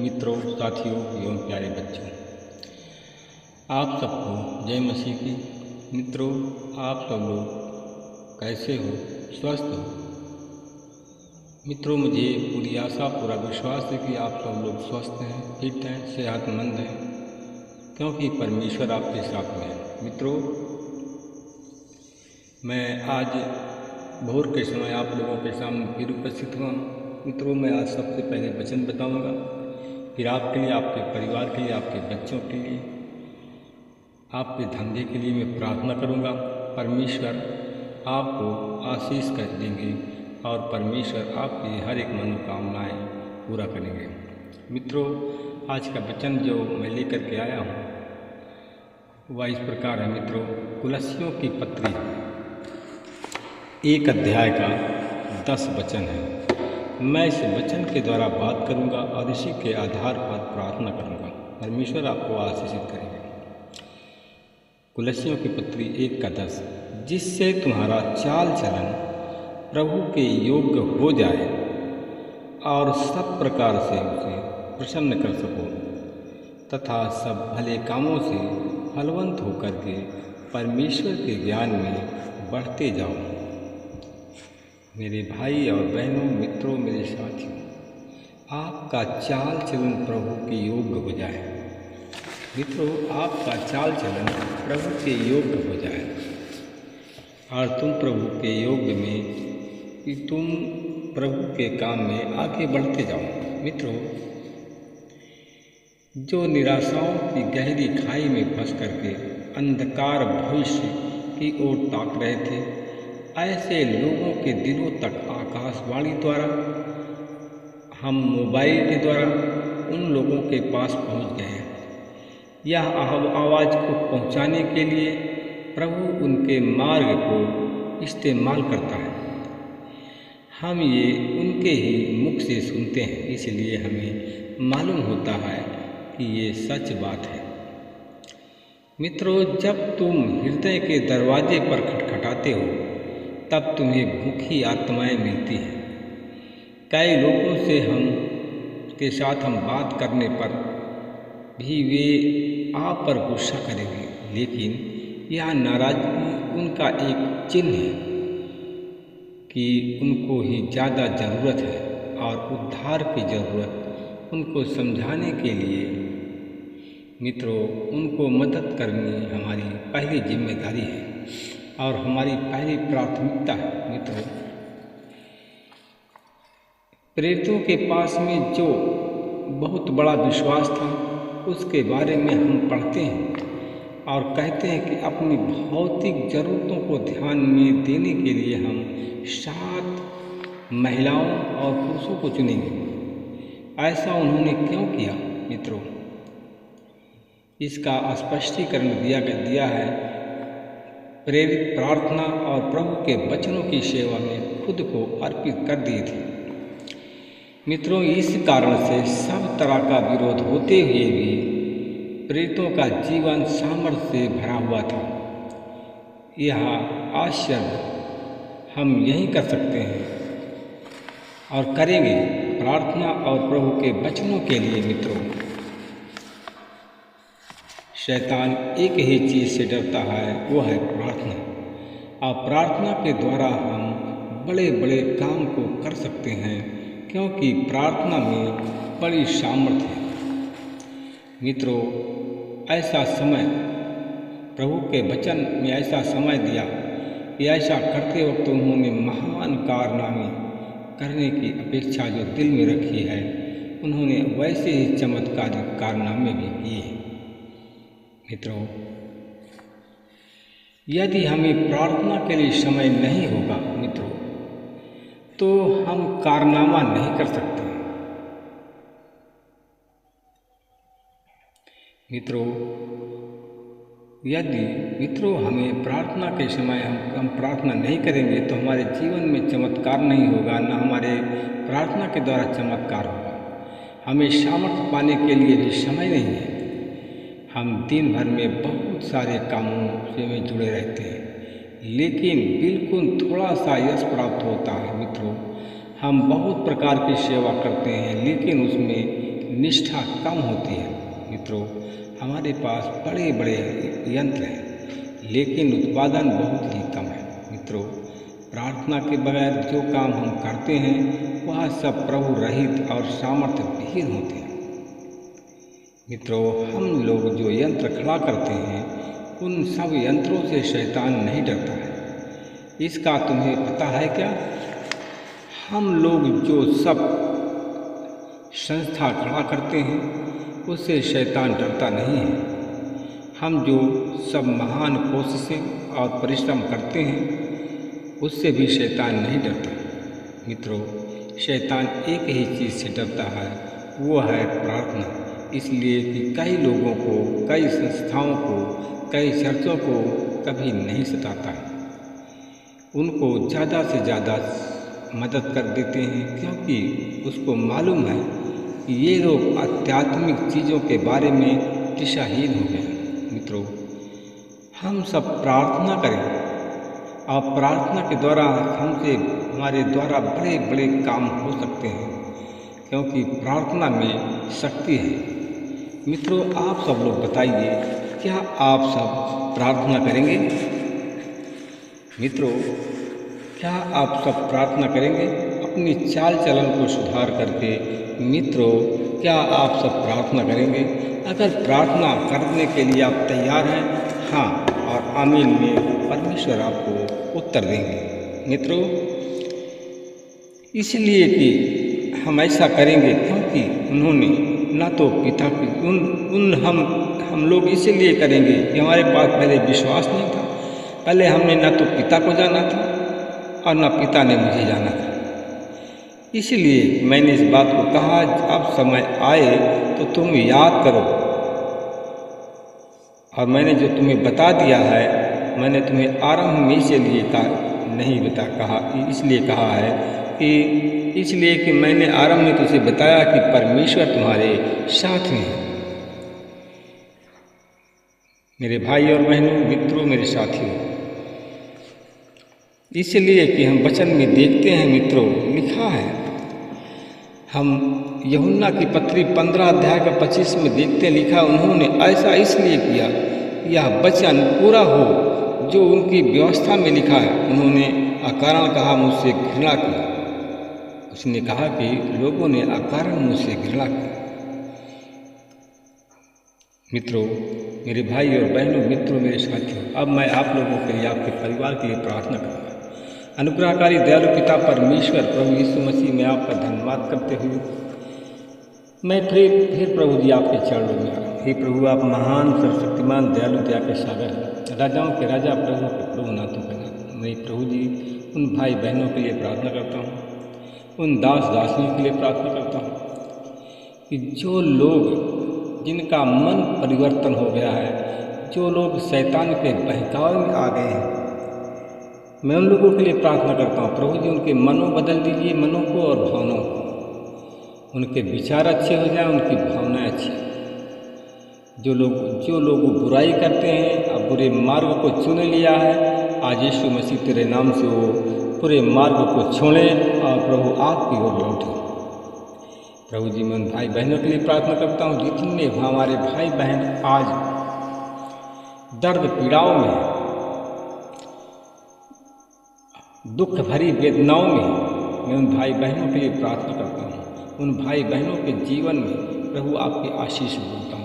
मित्रों, साथियों एवं प्यारे बच्चों, आप सबको जय मसीह की। मित्रों, आप सब लोग कैसे हो? स्वस्थ हो? मित्रों, मुझे पूरी आशा पूरा विश्वास है कि आप सब लोग स्वस्थ हैं, फिट हैं, सेहतमंद हैं, क्योंकि परमेश्वर आपके साथ में है। मित्रों, मैं आज भोर के समय आप लोगों के सामने फिर उपस्थित हुआ। मित्रों, मैं आज सबसे पहले वचन बताऊंगा, फिर आपके लिए, आपके परिवार के लिए, आपके बच्चों के लिए, आपके धंधे के लिए मैं प्रार्थना करूंगा। परमेश्वर आपको आशीष कर देंगे और परमेश्वर आपकी हर एक मनोकामनाएं पूरा करेंगे। मित्रों, आज का वचन जो मैं लेकर के आया हूँ वह इस प्रकार है। मित्रों, कुलस्सियों की पत्री 1 अध्याय का 10 वचन है। मैं इस वचन के द्वारा बात करूंगा और इसी के आधार पर प्रार्थना करूंगा। परमेश्वर आपको आशीषित करेंगे। कुलस्सियों की पत्री 1 का 10, जिससे तुम्हारा चाल चलन प्रभु के योग्य हो जाए और सब प्रकार से उसे प्रसन्न कर सको, तथा सब भले कामों से फलवंत होकर के परमेश्वर के ज्ञान में बढ़ते जाओ। मेरे भाई और बहनों, मित्रों, मेरे साथियों, आपका चाल चलन प्रभु के योग्य हो जाए। मित्रों, आपका चाल चलन प्रभु के योग्य हो जाए और तुम प्रभु के योग्य में, कि तुम प्रभु के काम में आगे बढ़ते जाओ। मित्रों, जो निराशाओं की गहरी खाई में फंस करके अंधकार भविष्य की ओर ताक रहे थे, ऐसे लोगों के दिलों तक आकाशवाणी द्वारा, हम मोबाइल के द्वारा उन लोगों के पास पहुंच गए हैं। यह आवाज़ को पहुंचाने के लिए प्रभु उनके मार्ग को इस्तेमाल करता है। हम ये उनके ही मुख से सुनते हैं, इसलिए हमें मालूम होता है कि ये सच बात है। मित्रों, जब तुम हृदय के दरवाजे पर खटखटाते हो, तब तुम्हें भूखी आत्माएं मिलती हैं। कई लोगों से के साथ हम बात करने पर भी वे आप पर गुस्सा करेंगे, लेकिन यह नाराजगी उनका एक चिन्ह है कि उनको ही ज़्यादा ज़रूरत है और उद्धार की ज़रूरत उनको समझाने के लिए, मित्रों, उनको मदद करनी हमारी पहली जिम्मेदारी है और हमारी पहली प्राथमिकता है। मित्रों, प्रेरितों के पास में जो बहुत बड़ा विश्वास था, उसके बारे में हम पढ़ते हैं और कहते हैं कि अपनी भौतिक ज़रूरतों को ध्यान में देने के लिए हम 7 महिलाओं और पुरुषों को चुनेंगे। ऐसा उन्होंने क्यों किया? मित्रों, इसका स्पष्टीकरण दिया है। प्रेरित प्रार्थना और प्रभु के वचनों की सेवा में खुद को अर्पित कर दिए थे। मित्रों, इस कारण से सब तरह का विरोध होते हुए भी प्रेरितों का जीवन सामर्थ्य से भरा हुआ था। यह आश्चर्य हम यही कर सकते हैं और करेंगे प्रार्थना और प्रभु के वचनों के लिए। मित्रों, शैतान एक ही चीज़ से डरता है, वो है प्रार्थना। और प्रार्थना के द्वारा हम बड़े बड़े काम को कर सकते हैं, क्योंकि प्रार्थना में बड़ी सामर्थ्य है। मित्रों, ऐसा समय प्रभु के वचन में ऐसा समय दिया कि ऐसा करते वक्त उन्होंने महान कारनामे करने की अपेक्षा जो दिल में रखी है, उन्होंने वैसे ही चमत्कारिक कारनामे भी किए हैं। मित्रों, यदि हमें प्रार्थना के लिए समय नहीं होगा, मित्रों, तो हम कारनामा नहीं कर सकते। मित्रों, यदि हमें प्रार्थना के समय हम प्रार्थना नहीं करेंगे, तो हमारे जीवन में चमत्कार नहीं होगा, न हमारे प्रार्थना के द्वारा चमत्कार होगा। हमें सामर्थ्य पाने के लिए भी समय नहीं है। हम दिन भर में बहुत सारे कामों से में जुड़े रहते हैं, लेकिन बिल्कुल थोड़ा सा यश प्राप्त होता है। मित्रों, हम बहुत प्रकार की सेवा करते हैं, लेकिन उसमें निष्ठा कम होती है। मित्रों, हमारे पास बड़े बड़े यंत्र हैं लेकिन उत्पादन बहुत ही कम है। मित्रों, प्रार्थना के बगैर जो काम हम करते हैं वह सब प्रभु रहित और सामर्थ्य विहीन होते हैं। मित्रों, हम लोग जो यंत्र खड़ा करते हैं उन सब यंत्रों से शैतान नहीं डरता है। इसका तुम्हें पता है क्या? हम लोग जो सब संस्था खड़ा करते हैं उससे शैतान डरता नहीं है। हम जो सब महान कोशिशें और परिश्रम करते हैं उससे भी शैतान नहीं डरता। मित्रों, शैतान एक ही चीज़ से डरता है, वो है प्रार्थना। इसलिए कि कई लोगों को, कई संस्थाओं को, कई चर्चों को कभी नहीं सताता है। उनको ज़्यादा से ज़्यादा मदद कर देते हैं क्योंकि उसको मालूम है कि ये लोग आध्यात्मिक चीज़ों के बारे में दिशाहीन हो गए हैं। मित्रों, हम सब प्रार्थना करें और प्रार्थना के द्वारा हमारे द्वारा बड़े बड़े काम हो सकते हैं क्योंकि प्रार्थना में शक्ति है। मित्रों, आप सब लोग बताइए, क्या आप सब प्रार्थना करेंगे? मित्रों, क्या आप सब प्रार्थना करेंगे अपनी चाल चलन को सुधार करके? मित्रों, क्या आप सब प्रार्थना करेंगे? अगर प्रार्थना करने के लिए आप तैयार हैं, हाँ और आमीन में परमेश्वर आपको उत्तर देंगे। मित्रों, इसलिए कि हम ऐसा करेंगे क्योंकि उन्होंने ना तो पिता की हम लोग इसीलिए करेंगे कि हमारे पास पहले विश्वास नहीं था। पहले हमने ना तो पिता को जाना था और ना पिता ने मुझे जाना था। इसलिए मैंने इस बात को कहा, अब समय आए तो तुम याद करो। और मैंने जो तुम्हें बता दिया है, मैंने तुम्हें आरंभ में इसलिए इसलिए कहा है कि इसलिए कि मैंने आरंभ में तुझे बताया कि परमेश्वर तुम्हारे साथ में है। मेरे भाई और बहनों, मित्रों, मेरे साथियों, इसलिए कि हम वचन में देखते हैं मित्रों, लिखा है, हम यूहन्ना की पत्री 15 अध्याय का 25 में देखते हैं, लिखा उन्होंने ऐसा इसलिए किया यह वचन पूरा हो जो उनकी व्यवस्था में लिखा है। उन्होंने अकारण कहा, मुझसे घृणा की। उसने कहा कि लोगों ने अकारण मुझसे घृणा की। मित्रों, मेरे भाई और बहनों, मित्रों, मेरे साथियों, अब मैं आप लोगों के लिए, आपके परिवार के लिए प्रार्थना करूँगा। अनुग्रहकारी दयालु पिता परमेश्वर प्रभु यीशु मसीह में आपका धन्यवाद करते हुए मैं फिर प्रभु जी आपके चरणों में आ रहा हूँ। हे प्रभु, आप महान सर्वशक्तिमान दयालु दया के सागर हैं, राजाओं के राजा, प्रभु के प्रभु, नाथों के नाथ। मैं प्रभु जी उन भाई बहनों के लिए प्रार्थना करता हूँ, उन दास दासियों के लिए प्रार्थना करता हूँ कि जो लोग, जिनका मन परिवर्तन हो गया है, जो लोग शैतान के बहकावे में आ गए हैं, मैं उन लोगों के लिए प्रार्थना करता हूँ। प्रभु जी, उनके मनों बदल दीजिए, मनों को और भावनाओं को। उनके विचार अच्छे हो जाएं, उनकी भावनाएं अच्छी। जो लोग बुराई करते हैं और बुरे मार्ग को चुन लिया है, आज यीशु मसीह तेरे नाम से वो पूरे मार्ग को छोड़ें और प्रभु आपकी ओर लौटें। प्रभु जी, मैं उन भाई बहनों के लिए प्रार्थना करता हूँ जितने हमारे भाई बहन आज दर्द पीड़ाओं में, दुख भरी वेदनाओं में, मैं उन भाई बहनों के लिए प्रार्थना करता हूँ। उन भाई बहनों के जीवन में प्रभु आपकी आशीष बोलता हूँ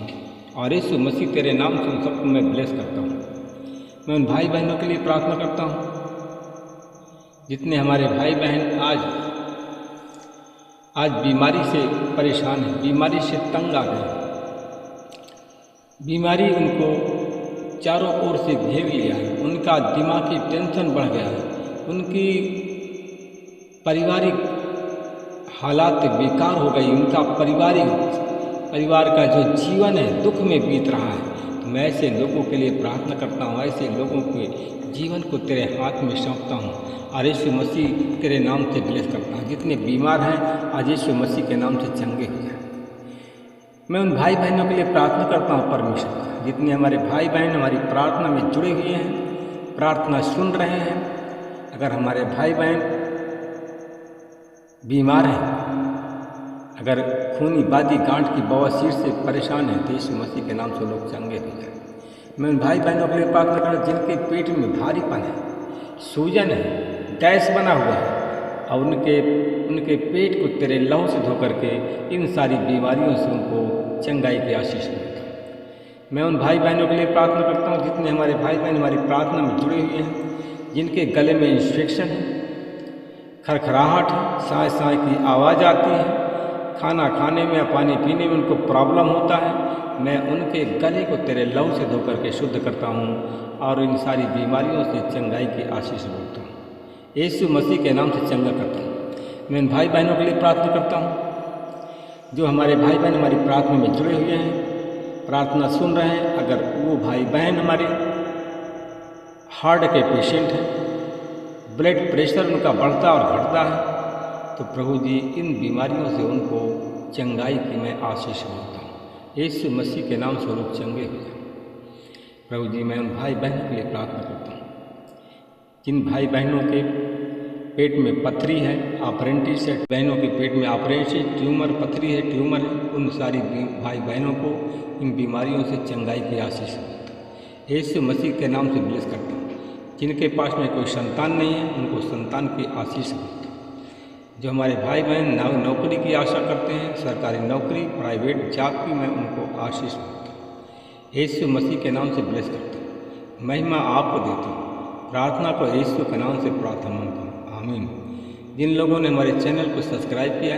और यीशु मसीह तेरे नाम से उन सबको मैं ब्लेस करता हूँ। मैं उन भाई बहनों के लिए प्रार्थना करता हूँ जितने हमारे भाई बहन आज बीमारी से परेशान हैं, बीमारी से तंग आ गए। बीमारी उनको चारों ओर से घेर लिया है, उनका दिमागी टेंशन बढ़ गया है, उनकी पारिवारिक हालात बेकार हो गई, उनका परिवार का जो जीवन है दुख में बीत रहा है। तो मैं ऐसे लोगों के लिए प्रार्थना करता हूँ, ऐसे लोगों के जीवन को तेरे हाथ में सौंपता हूँ और यीशु मसीह तेरे नाम से ब्लेस करता हूँ। जितने बीमार हैं आज यीशु मसीह के नाम से चंगे हो जाए। मैं उन भाई बहनों के लिए प्रार्थना करता हूँ परमेश्वर, जितने हमारे भाई बहन हमारी प्रार्थना में जुड़े हुए हैं, प्रार्थना सुन रहे हैं। अगर हमारे भाई बहन बीमार हैं, अगर खूनी बादी गांठ की बवासीर से परेशान है तो यीशु मसीह के नाम से लोग चंगे हो जाए। मैं उन भाई बहनों के लिए प्रार्थना कर जिनके पेट में भारीपन है, सूजन है, गैस बना हुआ है, और उनके पेट को तेरे लहू से धो करके इन सारी बीमारियों से उनको चंगाई की आशीष मिलता। मैं उन भाई बहनों के लिए प्रार्थना करता हूँ जितने हमारे भाई बहन हमारी प्रार्थना में जुड़े हुए हैं, जिनके गले में इन्फेक्शन है, खरखराहट है, सांस सांस की आवाज़ आती है, खाना खाने में या पानी पीने में उनको प्रॉब्लम होता है, मैं उनके गले को तेरे लहू से धो करके शुद्ध करता हूँ और इन सारी बीमारियों से चंगाई की आशीष बोलता हूँ। यीशु मसीह के नाम से चंगा करता हूँ। मैं इन भाई बहनों के लिए प्रार्थना करता हूँ जो हमारे भाई बहन हमारी प्रार्थना में जुड़े हुए हैं, प्रार्थना सुन रहे हैं। अगर वो भाई बहन हमारे हार्ट के पेशेंट हैं, ब्लड प्रेशर उनका बढ़ता और घटता है, तो प्रभु जी इन बीमारियों से उनको चंगाई की मैं आशीष बोलता हूँ। यीशु मसीह के नाम से लोग चंगे हो जाए। प्रभु जी मैं उन भाई बहनों के लिए प्रार्थना करता हूँ जिन भाई बहनों के पेट में पथरी है, अप्रेंटिस है, बहनों के पेट में ऑपरेशन, ट्यूमर, पथरी है, ट्यूमर है, उन सारी भाई बहनों को इन बीमारियों से चंगाई की आशीष देता हूँ। यीशु मसीह के नाम से ब्लेस करता हूँ। जिनके पास में कोई संतान नहीं है उनको संतान की आशीष देता हूँ। जो हमारे भाई बहन नौकरी की आशा करते हैं, सरकारी नौकरी, प्राइवेट जॉब की, मैं उनको आशीष देता हूँ। यीशु मसीह के नाम से ब्लेस करता हूँ। महिमा आपको देता हूँ। प्रार्थना को यीशु के नाम से प्रार्थना मांगता हूँ, आमीन। जिन लोगों ने हमारे चैनल को सब्सक्राइब किया